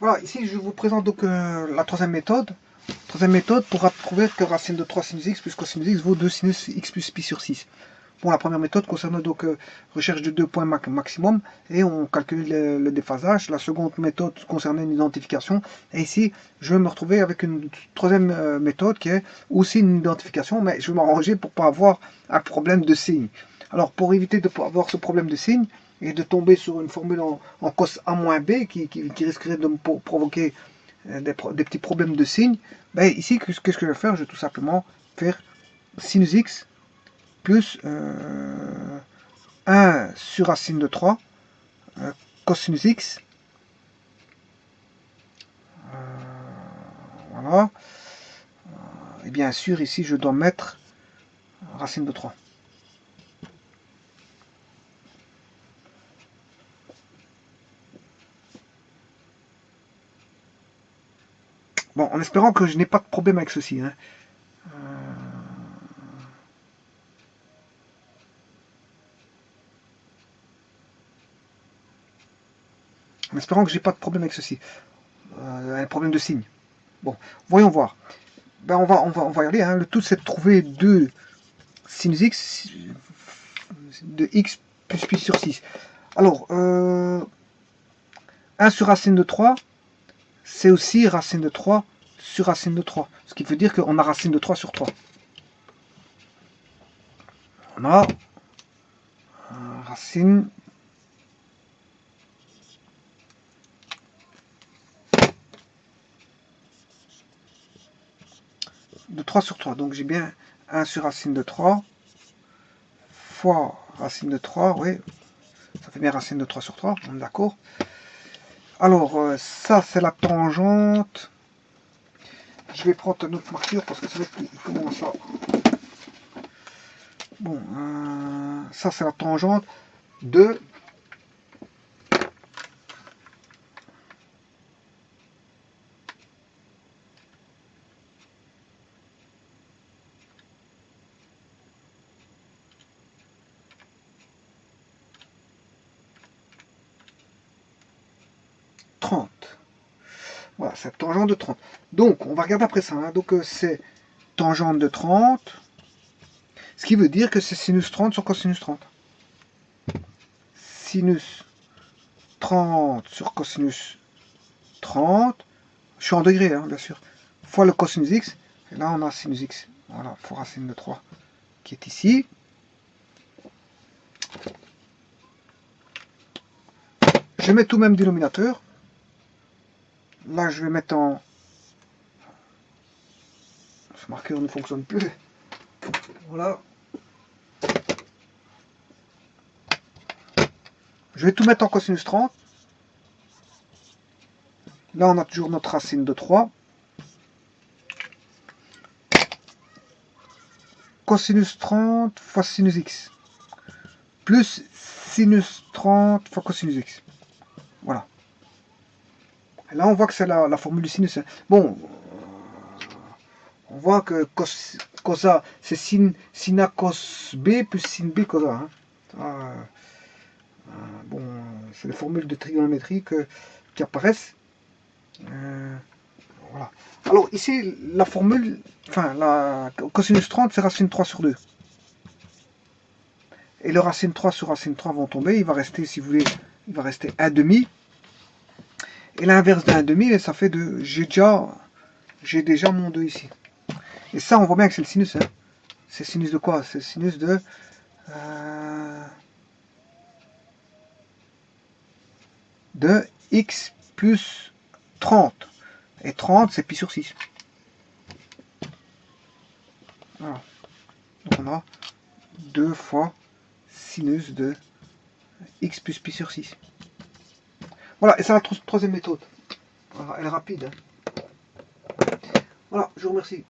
Voilà, ici je vous présente donc la troisième méthode. Troisième méthode pour trouver que racine de 3 sinus x plus cosinus x vaut 2 sinus x plus pi sur 6. Bon, la première méthode concerne donc recherche de 2 points maximum et on calcule le déphasage. La seconde méthode concernait une identification. Et ici, je vais me retrouver avec une troisième méthode qui est aussi une identification, mais je vais m'arranger pour ne pas avoir un problème de signe. Alors, pour éviter de pas avoir ce problème de signe et de tomber sur une formule en cos A-B qui risquerait de me provoquer des petits problèmes de signes, ben ici, qu'est-ce que je vais faire? Je vais tout simplement faire sinus x plus 1 sur racine de 3 cosinus x. Voilà. Et bien sûr, ici, je dois mettre racine de 3. Bon, en espérant que je n'ai pas de problème avec ceci. Hein. En espérant que j'ai pas de problème avec ceci. Un problème de signe. Bon, voyons voir. Ben, on va y aller. Hein. Le tout, c'est de trouver 2 sinus x de x plus pi sur 6. Alors, 1 sur racine de 3, c'est aussi racine de 3 sur racine de 3. Ce qui veut dire qu'on a racine de 3 sur 3. On a racine de 3 sur 3. Donc j'ai bien 1 sur racine de 3 fois racine de 3. Oui, ça fait bien racine de 3 sur 3. On est d'accord. Alors, ça, c'est la tangente. Je vais prendre une autre marquure parce que c'est vrai qu'il commence à... Bon, ça, c'est la tangente de... Voilà, c'est tangente de 30. Donc, on va regarder après ça. Hein. Donc, c'est tangente de 30. Ce qui veut dire que c'est sinus 30 sur cosinus 30. Sinus 30 sur cosinus 30. Je suis en degrés, hein, bien sûr. Fois le cosinus x. Et là, on a sinus x. Voilà, fois racine de 3 qui est ici. Je mets tout même dénominateur. Là, je vais mettre en... Ce marqueur ne fonctionne plus. Voilà. Je vais tout mettre en cosinus 30. Là, on a toujours notre racine de 3. Cosinus 30 fois sinus x. Plus sinus 30 fois cosinus x. Voilà. Et là, on voit que c'est la formule du sinus. Bon, on voit que cos A, c'est sin A cos B plus sin B cos A. Hein. Bon, c'est les formules de trigonométrie qui apparaissent. Voilà. Alors ici, la formule, enfin, la cosinus 30, c'est racine 3 sur 2. Et le racine 3 sur racine 3 vont tomber. Il va rester, si vous voulez, il va rester 1 demi. Et l'inverse d'un demi, ça fait 2. J'ai déjà mon 2 ici. Et ça, on voit bien que c'est le sinus. Hein. C'est sinus de quoi? C'est sinus de x plus 30. Et 30, c'est pi sur 6. Voilà. Donc on a 2 fois sinus de x plus pi sur 6. Voilà, et c'est la troisième méthode. Voilà, elle est rapide. Hein. Voilà, je vous remercie.